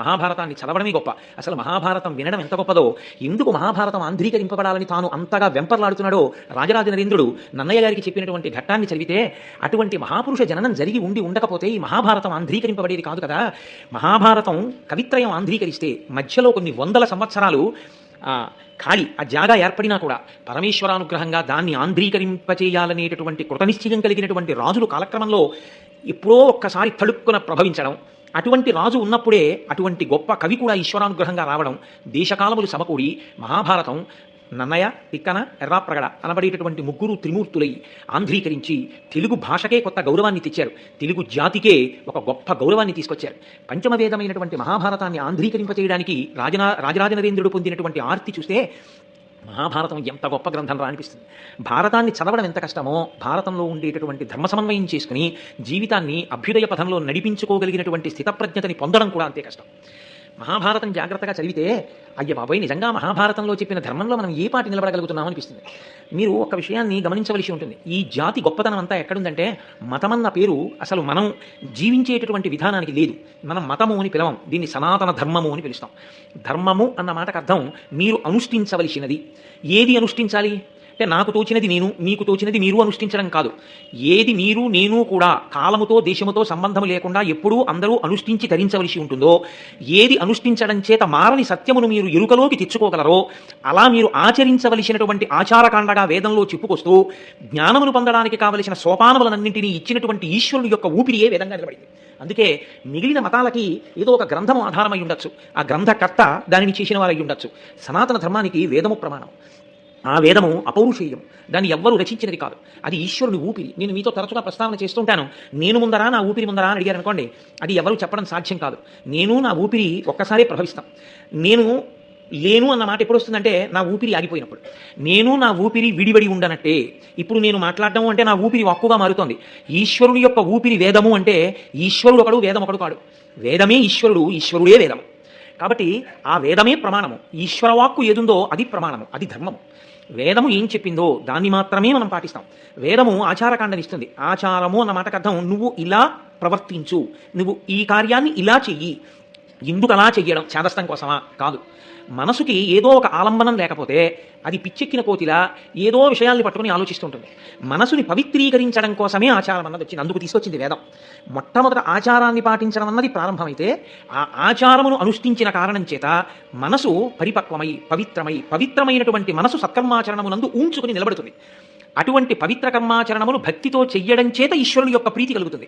మహాభారతాన్ని చదవడమే గొప్ప. అసలు మహాభారతం వినడం ఎంత గొప్పదో, ఎందుకు మహాభారతం ఆంధ్రీకరింపబడాలని తాను అంతగా వెంపర్లాడుతున్నాడో రాజరాజ నరేంద్రుడు నన్నయ్య గారికి చెప్పినటువంటి ఘట్టాన్ని చదివితే, అటువంటి మహాపురుష జననం జరిగి ఉండకపోతే ఈ మహాభారతం ఆంధ్రీకరింపబడేది కాదు కదా. మహాభారతం కవిత్రయం ఆంధ్రీకరిస్తే మధ్యలో కొన్ని వందల సంవత్సరాలు ఖాళీ ఆ జాగా ఏర్పడినా కూడా పరమేశ్వరానుగ్రహంగా దాన్ని ఆంధ్రీకరింపచేయాలనేటటువంటి కృతనిశ్చయం కలిగినటువంటి రాజులు కాలక్రమంలో ఎప్పుడో ఒక్కసారి తళుక్కున ప్రభవించడం, అటువంటి రాజు ఉన్నప్పుడే అటువంటి గొప్ప కవి కూడా ఈశ్వరానుగ్రహంగా రావడం, దేశకాలములు సమకూడి మహాభారతం నన్నయ, తిక్కన, ఎర్రాప్రగడ అనబడేటటువంటి ముగ్గురు త్రిమూర్తులై ఆంధ్రీకరించి తెలుగు భాషకే కొత్త గౌరవాన్ని తెచ్చారు. తెలుగు జాతికే ఒక గొప్ప గౌరవాన్ని తీసుకొచ్చారు. పంచమవేదమైనటువంటి మహాభారతాన్ని ఆంధ్రీకరింపచేయడానికి రాజరాజ నరేంద్రుడు పొందినటువంటి ఆర్తి చూస్తే మహాభారతం ఎంత గొప్ప గ్రంథం రా అనిపిస్తుంది. భారతాన్ని చదవడం ఎంత కష్టమో, భారతంలో ఉండేటటువంటి ధర్మ సమన్వయం చేసుకుని జీవితాన్ని అభ్యుదయ పథంలో నడిపించుకోగలిగినటువంటి స్థితప్రజ్ఞతని పొందడం కూడా అంతే కష్టం. మహాభారతం జాగ్రత్తగా చదివితే అయ్య బాబాయ్ నిజంగా మహాభారతంలో చెప్పిన ధర్మంలో మనం ఏ పాటి నిలబడగలుగుతున్నాం అనిపిస్తుంది. మీరు ఒక విషయాన్ని గమనించవలసి ఉంటుంది. ఈ జాతి గొప్పతనం అంతా ఎక్కడుందంటే, మతమన్న పేరు అసలు మనం జీవించేటటువంటి విధానానికి లేదు. మనం మతము అని పిలవం, దీన్ని సనాతన ధర్మము అని పిలుస్తాం. ధర్మము అన్న మాటకు అర్థం మీరు అనుష్ఠించవలసినది. ఏది అనుష్ఠించాలి అంటే, నాకు తోచినది నేను, మీకు తోచినది మీరు అనుష్ఠించడం కాదు. ఏది మీరు నేను కూడా కాలముతో దేశముతో సంబంధం లేకుండా ఎప్పుడూ అందరూ అనుష్ఠించి ధరించవలసి ఉంటుందో, ఏది అనుష్ఠించడం చేత మారని సత్యమును మీరు ఎరుకలోకి తెచ్చుకోగలరో అలా మీరు ఆచరించవలసినటువంటి ఆచారకాండగా వేదంలో చెప్పుకొస్తూ జ్ఞానమును పొందడానికి కావలసిన సోపానములన్నింటినీ ఇచ్చినటువంటి ఈశ్వరుని యొక్క ఊపిరియే వేదంగా నిలబడింది. అందుకే మిగిలిన మతాలకి ఏదో ఒక గ్రంథము ఆధారమై ఉండొచ్చు, ఆ గ్రంథకర్త దానిని చేసిన వారై ఉండొచ్చు. సనాతన ధర్మానికి వేదము ప్రమాణం. ఆ వేదము అపౌరుషేయం, దాన్ని ఎవ్వరూ రచించినది కాదు, అది ఈశ్వరుని ఊపిరి. నేను మీతో తరచుగా ప్రస్తావన చేస్తుంటాను, నేను ముందరా నా ఊపిరి ముందరా అని అడిగారు అనుకోండి, అది ఎవరు చెప్పడం సాధ్యం కాదు. నేను నా ఊపిరి ఒక్కసారే ప్రభవిస్తాం. నేను లేను అన్న మాట ఎప్పుడు వస్తుందంటే, నా ఊపిరి ఆగిపోయినప్పుడు. నేను నా ఊపిరి విడివడి ఉండనట్టే ఇప్పుడు నేను మాట్లాడడం అంటే నా ఊపిరి వాక్కుగా మారుతోంది. ఈశ్వరుని యొక్క ఊపిరి వేదము అంటే ఈశ్వరుడు ఒకడు, వేదం ఒకడు కాడు. వేదమే ఈశ్వరుడు, ఈశ్వరుడే వేదము. కాబట్టి ఆ వేదమే ప్రమాణము. ఈశ్వరవాక్కు ఏదుందో అది ప్రమాణము, అది ధర్మము. వేదము ఏం చెప్పిందో దాన్ని మాత్రమే మనం పాటిస్తాం. వేదము ఆచారకాండనిస్తుంది. ఆచారము అన్న మాటకు అర్థం నువ్వు ఇలా ప్రవర్తించు, నువ్వు ఈ కార్యాన్ని ఇలా చెయ్యి. ఎందుకు అలా చెయ్యడం? చేదస్తం కోసమా? కాదు. మనసుకి ఏదో ఒక ఆలంబనం లేకపోతే అది పిచ్చెక్కిన కోతిలా ఏదో విషయాల్ని పట్టుకుని ఆలోచిస్తుంటుంది. మనసుని పవిత్రీకరించడం కోసమే ఆచారం అన్నది వచ్చింది, అందుకు తీసుకొచ్చింది వేదం. మొట్టమొదట ఆచారాన్ని పాటించడం అన్నది ప్రారంభమైతే, ఆ ఆచారమును అనుష్ఠించిన కారణం చేత మనసు పరిపక్వమై పవిత్రమైనటువంటి మనసు సత్కర్మాచరణమునందు ఉంచుకుని నిలబడుతుంది. అటువంటి పవిత్ర కర్మాచరణములు భక్తితో చెయ్యడం చేత ఈశ్వరుని యొక్క ప్రీతి కలుగుతుంది.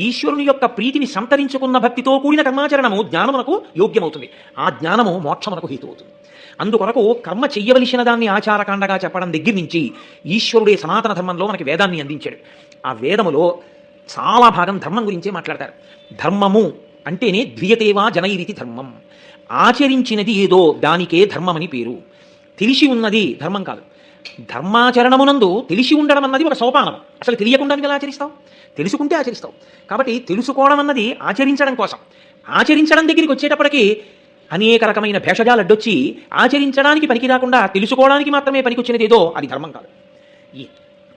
ఈశ్వరుని యొక్క ప్రీతిని సంతరించుకున్న భక్తితో కూడిన కర్మాచరణము జ్ఞానమునకు యోగ్యమవుతుంది. ఆ జ్ఞానము మోక్షమునకు హేతు అవుతుంది. అందుకొరకు కర్మ చెయ్యవలసిన దాన్ని ఆచారకాండగా చెప్పడం దగ్గర నుంచి ఈశ్వరుడే సనాతన ధర్మంలో మనకి వేదాన్ని అందించాడు. ఆ వేదములో చాలా భాగం ధర్మం గురించే మాట్లాడతారు. ధర్మము అంటేనే ద్వియతేవా జనైరితి ధర్మం. ఆచరించినది ఏదో దానికే ధర్మమని పేరు. తెలిసి ఉన్నది ధర్మం కాదు. ధర్మాచరణమునందు తెలిసి ఉండడం అన్నది ఒక సోపానం. అసలు తెలియకుండా ఎలా ఆచరిస్తావు? తెలుసుకుంటే ఆచరిస్తావు. కాబట్టి తెలుసుకోవడం అన్నది ఆచరించడం కోసం. ఆచరించడం దగ్గరికి వచ్చేటప్పటికి అనేక రకమైన భేషజాలు అడ్డొచ్చి ఆచరించడానికి పనికి రాకుండా తెలుసుకోవడానికి మాత్రమే పనికొచ్చినదేదో అది ధర్మం కాదు. ఈ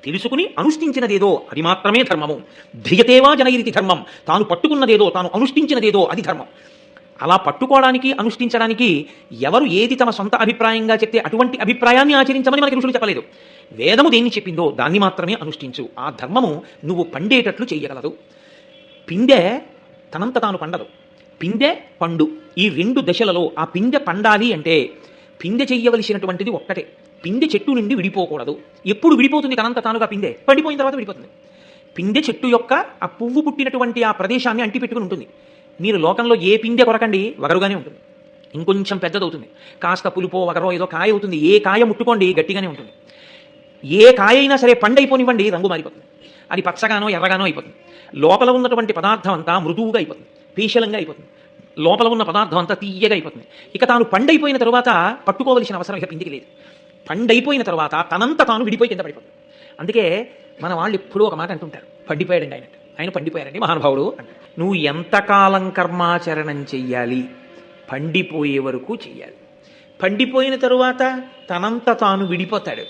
తెలుసుకుని అనుష్ఠించినదేదో అది మాత్రమే ధర్మము. ధ్రియతేవా జనైరితి ధర్మం. తాను పట్టుకున్నదేదో, తాను అనుష్ఠించినదేదో అది ధర్మం. అలా పట్టుకోవడానికి అనుష్ఠించడానికి ఎవరు ఏది తమ సొంత అభిప్రాయంగా చెప్తే అటువంటి అభిప్రాయాన్ని ఆచరించమని మనకి ఋషులు చెప్పలేదు. వేదము దేన్ని చెప్పిందో దాన్ని మాత్రమే అనుష్ఠించు. ఆ ధర్మము నువ్వు పండేటట్లు చేయగలదు. పిందె తనంత తాను పండదు, పిందె పండు, ఈ రెండు దశలలో ఆ పిందె పండాలి అంటే పిందె చెయ్యవలసినటువంటిది ఒక్కటే. పిందె చెట్టు నుండి విడిపోకూడదు. ఎప్పుడు విడిపోతుంది తనంత తానుగా? పిందె పండిపోయిన తర్వాత విడిపోతుంది. పిందె చెట్టు యొక్క ఆ పువ్వు పుట్టినటువంటి ఆ ప్రదేశాన్ని అంటిపెట్టుకుని ఉంటుంది. మీరు లోకంలో ఏ పిందె కొరకండి వగరుగానే ఉంటుంది, ఇంకొంచెం పెద్దదవుతుంది, కాస్త పులుపో వగరో ఏదో కాయ అవుతుంది. ఏ కాయ ముట్టుకోండి గట్టిగానే ఉంటుంది. ఏ కాయ అయినా సరే పండైపోనివ్వండి రంగు మారిపోతుంది, అది పచ్చగానో ఎర్రగానో అయిపోతుంది. లోపల ఉన్నటువంటి పదార్థం అంతా మృదువుగా అయిపోతుంది, పీశలంగా అయిపోతుంది. లోపల ఉన్న పదార్థం అంతా తీయగా అయిపోతుంది. ఇక తాను పండైపోయిన తరువాత పట్టుకోవలసిన అవసరం ఇక పిండికి లేదు. పండైపోయిన తర్వాత తనంత తాను విడిపోయి కింద పడిపోతుంది. అందుకే మన వాళ్ళు ఎప్పుడూ ఒక మాట అంటుంటారు, పండిపోయాడండి ఆయన పండిపోయారండి మహానుభావుడు అంటారు. నువ్వు ఎంతకాలం కర్మాచరణం చెయ్యాలి? పండిపోయే వరకు చెయ్యాలి. పండిపోయిన తరువాత తనంత తాను విడిపోతాడు.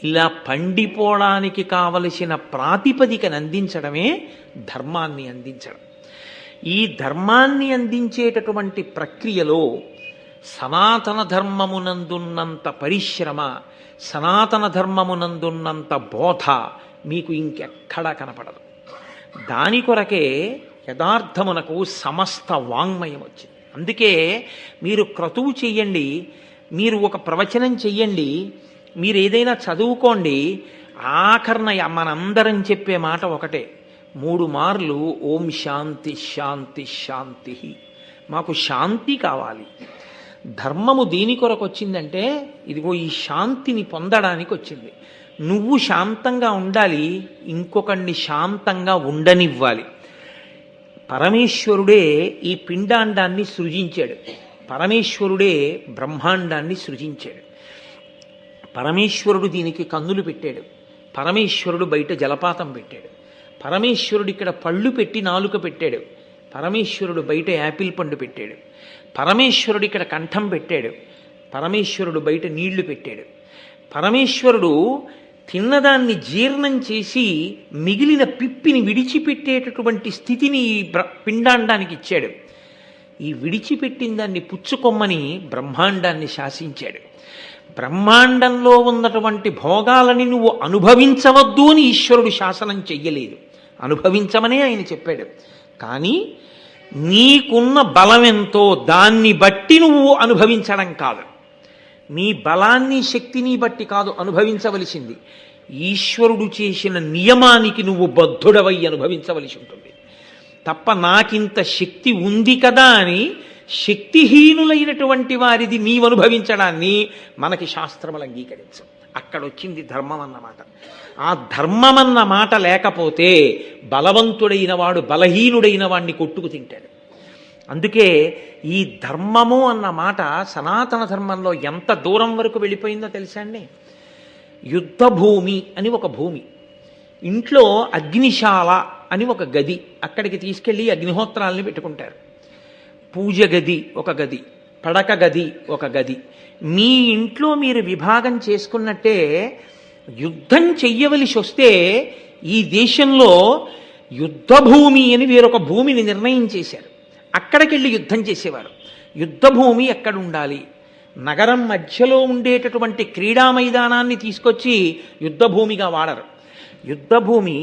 ఇలా పండిపోవడానికి కావలసిన ప్రాతిపదికను అందించడమే ధర్మాన్ని అందించడం. ఈ ధర్మాన్ని అందించేటటువంటి ప్రక్రియలో సనాతన ధర్మమునందున్నంత పరిశ్రమ, సనాతన ధర్మమునందున్నంత బోధ మీకు ఇంకెక్కడా కనపడదు. దాని కొరకే యథార్థమునకు సమస్త వాంగ్మయం వచ్చింది. అందుకే మీరు క్రతువు చెయ్యండి, మీరు ఒక ప్రవచనం చెయ్యండి, మీరు ఏదైనా చదువుకోండి, ఆఖరణ మనందరం చెప్పే మాట ఒకటే, 3 మార్లు ఓం శాంతి శాంతి శాంతి. మాకు శాంతి కావాలి. ధర్మము దేని కొరకు వచ్చిందంటే ఇదిగో ఈ శాంతిని పొందడానికి వచ్చింది. నువ్వు శాంతంగా ఉండాలి, ఇంకొకడిని శాంతంగా ఉండనివ్వాలి. పరమేశ్వరుడే ఈ పిండాండాన్ని సృజించాడు, పరమేశ్వరుడే బ్రహ్మాండాన్ని సృజించాడు. పరమేశ్వరుడు దీనికి కన్నులు పెట్టాడు, పరమేశ్వరుడు బయట జలపాతం పెట్టాడు, పరమేశ్వరుడు ఇక్కడ పళ్ళు పెట్టి నాలుక పెట్టాడు, పరమేశ్వరుడు బయట యాపిల్ పండు పెట్టాడు, పరమేశ్వరుడు ఇక్కడ కంఠం పెట్టాడు, పరమేశ్వరుడు బయట నీళ్లు పెట్టాడు. పరమేశ్వరుడు తిన్నదాన్ని జీర్ణం చేసి మిగిలిన పిప్పిని విడిచిపెట్టేటటువంటి స్థితిని పిండాండానికి ఇచ్చాడు. ఈ విడిచిపెట్టిన దాన్ని పుచ్చుకొమ్మని బ్రహ్మాండాన్ని శాసించాడు. బ్రహ్మాండంలో ఉన్నటువంటి భోగాలని నువ్వు అనుభవించవద్దు అని ఈశ్వరుడు శాసనం చెయ్యలేదు, అనుభవించమనే ఆయన చెప్పాడు. కానీ నీకున్న బలం ఎంతో దాన్ని బట్టి నువ్వు అనుభవించడం కాదు, నీ బలాన్ని శక్తిని బట్టి కాదు అనుభవించవలసింది, ఈశ్వరుడు చేసిన నియమానికి నువ్వు బద్ధుడవై అనుభవించవలసి ఉంటుంది తప్ప నాకింత శక్తి ఉంది కదా అని శక్తిహీనులైనటువంటి వారిది నీవు అనుభవించడాన్ని మనకి శాస్త్రములు అంగీకరించు. అక్కడొచ్చింది ధర్మం అన్నమాట. ఆ ధర్మం అన్న మాట లేకపోతే బలవంతుడైన వాడు బలహీనుడైన వాడిని కొట్టుకు తింటాడు. అందుకే ఈ ధర్మము అన్న మాట సనాతన ధర్మంలో ఎంత దూరం వరకు వెళ్ళిపోయిందో తెలుసా అండి? యుద్ధ భూమి అని ఒక భూమి, ఇంట్లో అగ్నిశాల అని ఒక గది, అక్కడికి తీసుకెళ్ళి అగ్నిహోత్రాలని పెట్టుకుంటారు. పూజ గది ఒక గది, పడక గది ఒక గది. మీ ఇంట్లో మీరు విభాగం చేసుకున్నట్టే యుద్ధం చెయ్యవలసి వస్తే ఈ దేశంలో యుద్ధ భూమి అని వేరొక భూమిని నిర్ణయం చేశారు. అక్కడికి వెళ్ళి యుద్ధం చేసేవారు. యుద్ధ భూమి ఎక్కడ ఉండాలి? నగరం మధ్యలో ఉండేటటువంటి క్రీడా మైదానాన్ని తీసుకొచ్చి యుద్ధ భూమిగా వాడరు. యుద్ధ భూమి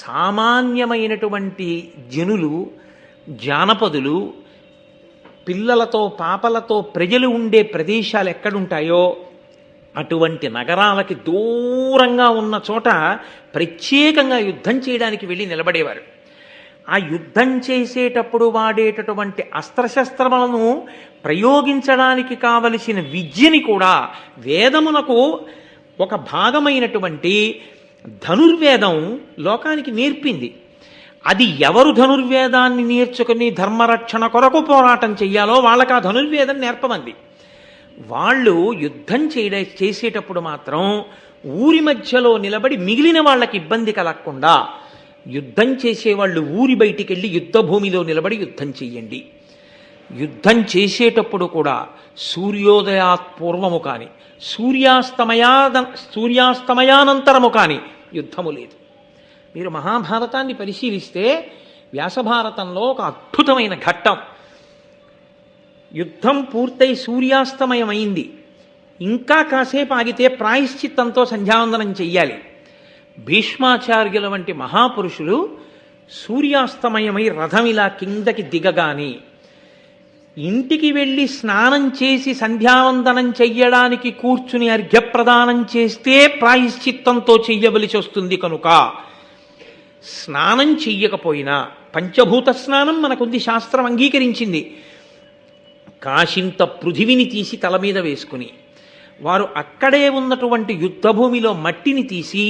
సామాన్యమైనటువంటి జనులు, జానపదులు, పిల్లలతో పాపలతో ప్రజలు ఉండే ప్రదేశాలు ఎక్కడుంటాయో అటువంటి నగరాలకి దూరంగా ఉన్న చోట ప్రత్యేకంగా యుద్ధం చేయడానికి వెళ్ళి నిలబడేవారు. ఆ యుద్ధం చేసేటప్పుడు వాడేటటువంటి అస్త్రశస్త్రములను ప్రయోగించడానికి కావలసిన విద్యని కూడా వేదమునకు ఒక భాగమైనటువంటి ధనుర్వేదం లోకానికి నేర్పింది. అది ఎవరు ధనుర్వేదాన్ని నేర్చుకుని ధర్మరక్షణ కొరకు పోరాటం చెయ్యాలో వాళ్ళకి ఆ ధనుర్వేదం నేర్పమంది. వాళ్ళు యుద్ధం చేసేటప్పుడు మాత్రం ఊరి మధ్యలో నిలబడి మిగిలిన వాళ్ళకి ఇబ్బంది కలగకుండా యుద్ధం చేసేవాళ్ళు ఊరి బయటికి వెళ్ళి యుద్ధ భూమిలో నిలబడి యుద్ధం చెయ్యండి. యుద్ధం కూడా సూర్యోదయాత్ పూర్వము కానీ సూర్యాస్తమయానంతరము కానీ యుద్ధము లేదు. మీరు మహాభారతాన్ని పరిశీలిస్తే వ్యాసభారతంలో ఒక అద్భుతమైన ఘట్టం. యుద్ధం పూర్తయి సూర్యాస్తమయమైంది, ఇంకా కాసేపు ఆగితే ప్రాయశ్చిత్తంతో సంధ్యావందనం చెయ్యాలి. భీష్మాచార్యుల వంటి మహాపురుషులు సూర్యాస్తమయమై రథం ఇలా కిందకి దిగగాని ఇంటికి వెళ్ళి స్నానం చేసి సంధ్యావందనం చెయ్యడానికి కూర్చుని అర్ఘ్యప్రదానం చేస్తే ప్రాయశ్చిత్తంతో చెయ్యవలసి వస్తుంది. కనుక స్నానం చెయ్యకపోయినా, పంచభూత స్నానం మనకుంది, శాస్త్రం అంగీకరించింది, కాశింత పృథివిని తీసి తల మీద వేసుకుని వారు అక్కడే ఉన్నటువంటి యుద్ధభూమిలో మట్టిని తీసి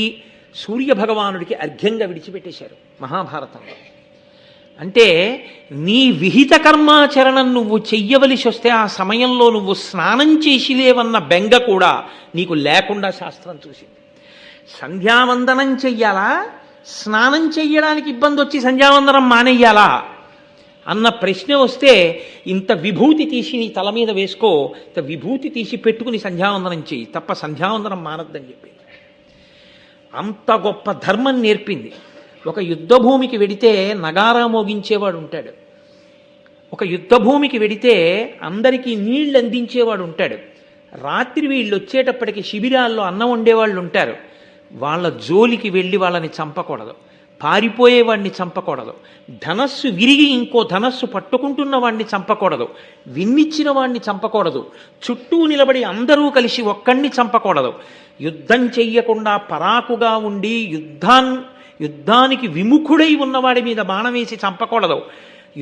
సూర్యభగవానుడికి అర్ఘ్యంగా విడిచిపెట్టేశారు మహాభారతంలో. అంటే నీ విహిత కర్మాచరణం నువ్వు చెయ్యవలసి వస్తే ఆ సమయంలో నువ్వు స్నానం చేసిలేవన్న బెంగ కూడా నీకు లేకుండా శాస్త్రం చూసింది. సంధ్యావందనం చెయ్యాలా, స్నానం చెయ్యడానికి ఇబ్బంది వచ్చి సంధ్యావందనం మానేయాలా అన్న ప్రశ్న వస్తే ఇంత విభూతి తీసి నీ తల మీద వేసుకో, ఇంత విభూతి తీసి పెట్టుకుని సంధ్యావందనం చెయ్యి, తప్ప సంధ్యావందనం మానద్దని చెప్పింది. అంత గొప్ప ధర్మం నేర్పింది. ఒక యుద్ధభూమికి వెడితే నగారా మోగించేవాడు ఉంటాడు, ఒక యుద్ధభూమికి వెడితే అందరికీ నీళ్లు అందించేవాడు ఉంటాడు. రాత్రి వీళ్ళు వచ్చేటప్పటికి శిబిరాల్లో అన్నం వండేవాళ్ళు ఉంటారు. వాళ్ళ జోలికి వెళ్ళి వాళ్ళని చంపకూడదు, పారిపోయేవాడిని చంపకూడదు, ధనస్సు విరిగి ఇంకో ధనస్సు పట్టుకుంటున్న వాడిని చంపకూడదు, విన్నిచ్చిన వాడిని చంపకూడదు, చుట్టూ నిలబడి అందరూ కలిసి ఒక్కడిని చంపకూడదు, యుద్ధం చెయ్యకుండా పరాకుగా ఉండి యుద్ధానికి విముఖుడై ఉన్నవాడి మీద బాణం వేసి చంపకూడదు,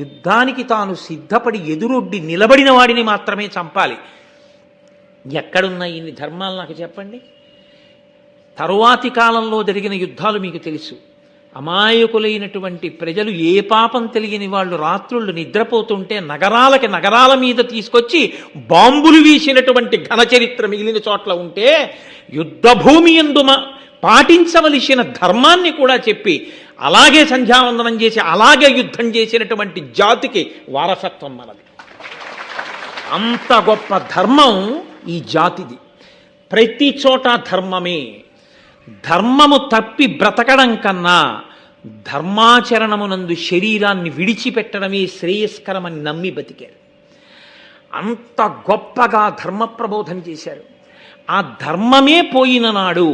యుద్ధానికి తాను సిద్ధపడి ఎదురొడ్డి నిలబడిన వాడిని మాత్రమే చంపాలి. ఎక్కడున్నా ఇన్ని ధర్మాలు నాకు చెప్పండి. తరువాతి కాలంలో జరిగిన యుద్ధాలు మీకు తెలుసు. అమాయకులైనటువంటి ప్రజలు, ఏ పాపం తెలియని వాళ్ళు రాత్రుళ్ళు నిద్రపోతుంటే నగరాల మీద తీసుకొచ్చి బాంబులు వీసినటువంటి ఘనచరిత్ర మిగిలిన చోట్ల ఉంటే, యుద్ధభూమి యందు పాటించవలసిన ధర్మాన్ని కూడా చెప్పి అలాగే సంధ్యావందనం చేసి అలాగే యుద్ధం చేసినటువంటి జాతికి వారసత్వం మనది. అంత గొప్ప ధర్మం ఈ జాతిది. ప్రతి చోట ధర్మమే. ధర్మము తప్పి బ్రతకడం కన్నా ధర్మాచరణమునందు శరీరాన్ని విడిచిపెట్టడమే శ్రేయస్కరమని నమ్మి బతికారు. అంత గొప్పగా ధర్మ ప్రబోధం చేశారు. ఆ ధర్మమే పోయిన నాడు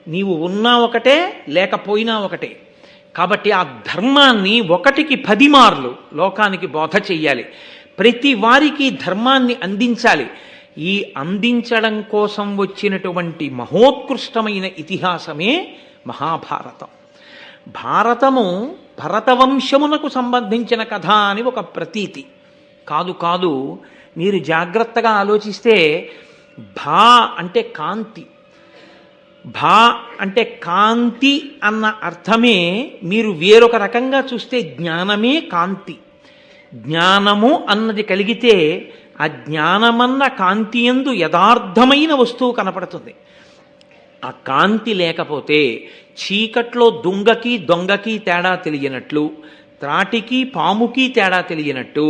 నీవు ఉన్నా ఒకటే, లేకపోయినా ఒకటే. కాబట్టి ఆ ధర్మాన్ని 1కి 10 మార్లు లోకానికి బోధ చెయ్యాలి. ప్రతి వారికి ధర్మాన్ని అందించాలి. ఈ అందించడం కోసం వచ్చినటువంటి మహోత్కృష్టమైన ఇతిహాసమే మహాభారతం. భారతము భరతవంశమునకు సంబంధించిన కథ అని ఒక ప్రతీతి కాదు. మీరు జాగ్రత్తగా ఆలోచిస్తే భా అంటే కాంతి, భా అంటే కాంతి అన్న అర్థమే మీరు వేరొక రకంగా చూస్తే జ్ఞానమే కాంతి. జ్ఞానము అన్నది కలిగితే ఆ జ్ఞానమన్న కాంతి యందు యథార్థమైన వస్తువు కనపడుతుంది. ఆ కాంతి లేకపోతే చీకట్లో దొంగకి తేడా తెలియనట్లు, త్రాటికి పాముకి తేడా తెలియనట్టు,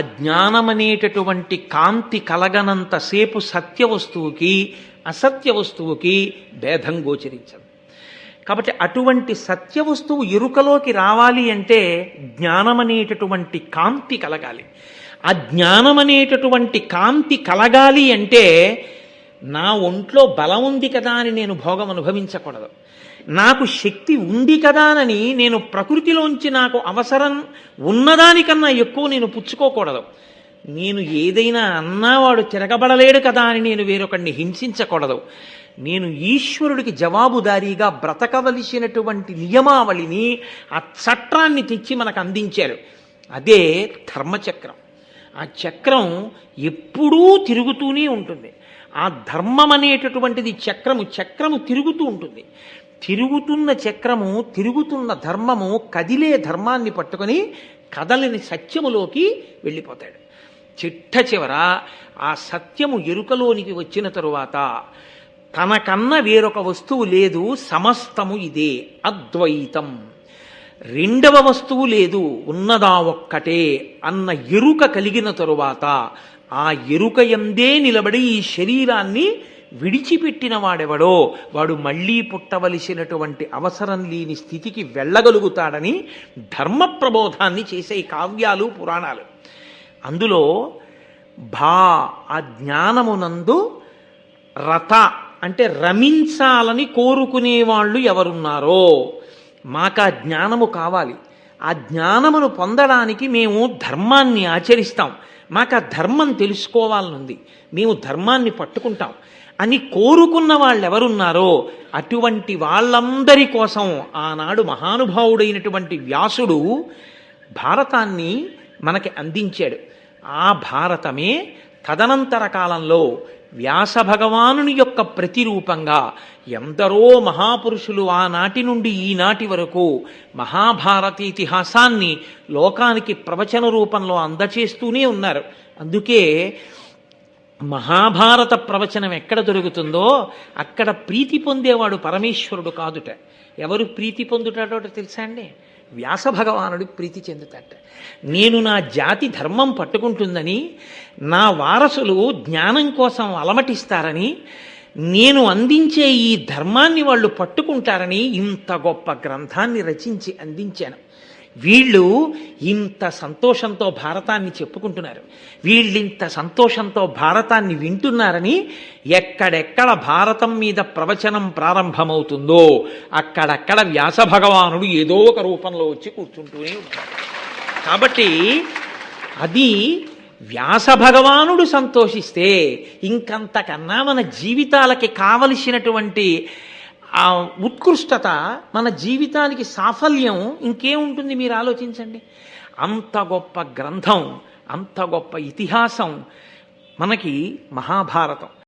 అజ్ఞానమనేటటువంటి కాంతి కలగనంతసేపు సత్య వస్తువుకి అసత్య వస్తువుకి భేదం గోచరించదు. కాబట్టి అటువంటి సత్య వస్తువు ఎరుకలోకి రావాలి అంటే జ్ఞానమనేటటువంటి కాంతి కలగాలి. ఆ జ్ఞానమనేటటువంటి కాంతి కలగాలి అంటే నా ఒంట్లో బలం ఉంది కదా అని నేను భోగం అనుభవించకూడదు. నాకు శక్తి ఉంది కదా అని నేను ప్రకృతిలోంచి నాకు అవసరం ఉన్నదానికన్నా ఎక్కువ నేను పుచ్చుకోకూడదు. నేను ఏదైనా అన్నా వాడు తిరగబడలేడు కదా అని నేను వేరొకడిని హింసించకూడదు. నేను ఈశ్వరుడికి జవాబుదారీగా బ్రతకవలసినటువంటి నియమావళిని, ఆ చట్టాన్ని తెచ్చి మనకు అందించారు. అదే ధర్మచక్రం. ఆ చక్రం ఎప్పుడూ తిరుగుతూనే ఉంటుంది. ఆ ధర్మం అనేటటువంటిది చక్రము తిరుగుతూ ఉంటుంది. తిరుగుతున్న చక్రము, తిరుగుతున్న ధర్మము కదిలే ధర్మాన్ని పట్టుకొని కదలని సత్యములోకి వెళ్ళిపోతాడు. చిట్ట చివర ఆ సత్యము ఎరుకలోనికి వచ్చిన తరువాత తనకన్నా వేరొక వస్తువు లేదు, సమస్తము ఇదే, అద్వైతం. రెండవ వస్తువు లేదు, ఉన్నదా ఒక్కటే అన్న ఎరుక కలిగిన తరువాత ఆ ఎరుక యందే నిలబడి ఈ శరీరాన్ని విడిచిపెట్టిన వాడెవడో వాడు మళ్ళీ పుట్టవలసినటువంటి అవసరం లేని స్థితికి వెళ్ళగలుగుతాడని ధర్మ ప్రబోధాన్ని చేసే కావ్యాలు, పురాణాలు. అందులో ఆ జ్ఞానమునందు రత అంటే రమించాలని కోరుకునేవాళ్ళు ఎవరున్నారో మాకు ఆ జ్ఞానము కావాలి, ఆ జ్ఞానమును పొందడానికి మేము ధర్మాన్ని ఆచరిస్తాం, మాకు ఆ ధర్మం తెలుసుకోవాలనుంది, మేము ధర్మాన్ని పట్టుకుంటాం అని కోరుకున్న వాళ్ళు ఎవరున్నారో అటువంటి వాళ్ళందరి కోసం ఆనాడు మహానుభావుడైనటువంటి వ్యాసుడు భారతాన్ని మనకి అందించాడు. ఆ భారతమే తదనంతర కాలంలో వ్యాస భగవానుని యొక్క ప్రతిరూపంగా ఎందరో మహాపురుషులు ఆనాటి నుండి ఈనాటి వరకు మహాభారత ఇతిహాసాన్ని లోకానికి ప్రవచన రూపంలో అందచేస్తూనే ఉన్నారు. అందుకే మహాభారత ప్రవచనం ఎక్కడ దొరుకుతుందో అక్కడ ప్రీతి పొందేవాడు పరమేశ్వరుడు కాదుట. ఎవరు ప్రీతి పొందుతాడో తెలుసా అండి? వ్యాస భగవానుడు ప్రీతి చెందుతాట. నేను నా జాతి ధర్మం పట్టుకుంటుందని, నా వారసులు జ్ఞానం కోసం అలమటిస్తారని, నేను అందించే ఈ ధర్మాన్ని వాళ్ళు పట్టుకుంటారని ఇంత గొప్ప గ్రంథాన్ని రచించి అందించాను. వీళ్ళు ఇంత సంతోషంతో భారతాన్ని చెప్పుకుంటున్నారు, వీళ్ళింత సంతోషంతో భారతాన్ని వింటున్నారని ఎక్కడెక్కడ భారతం మీద ప్రవచనం ప్రారంభమవుతుందో అక్కడక్కడ వ్యాస భగవానుడు ఏదో ఒక రూపంలో వచ్చి కూర్చుంటూనే ఉంటాడు. కాబట్టి అది వ్యాస భగవానుడు సంతోషిస్తే ఇంకంతకన్నా మన జీవితాలకి కావలసినటువంటి ఆ ఉత్కృష్టత, మన జీవితానికి సాఫల్యం ఇంకేముంటుంది మీరు ఆలోచించండి. అంత గొప్ప గ్రంథం, అంత గొప్ప ఇతిహాసం మనకి మహాభారతం.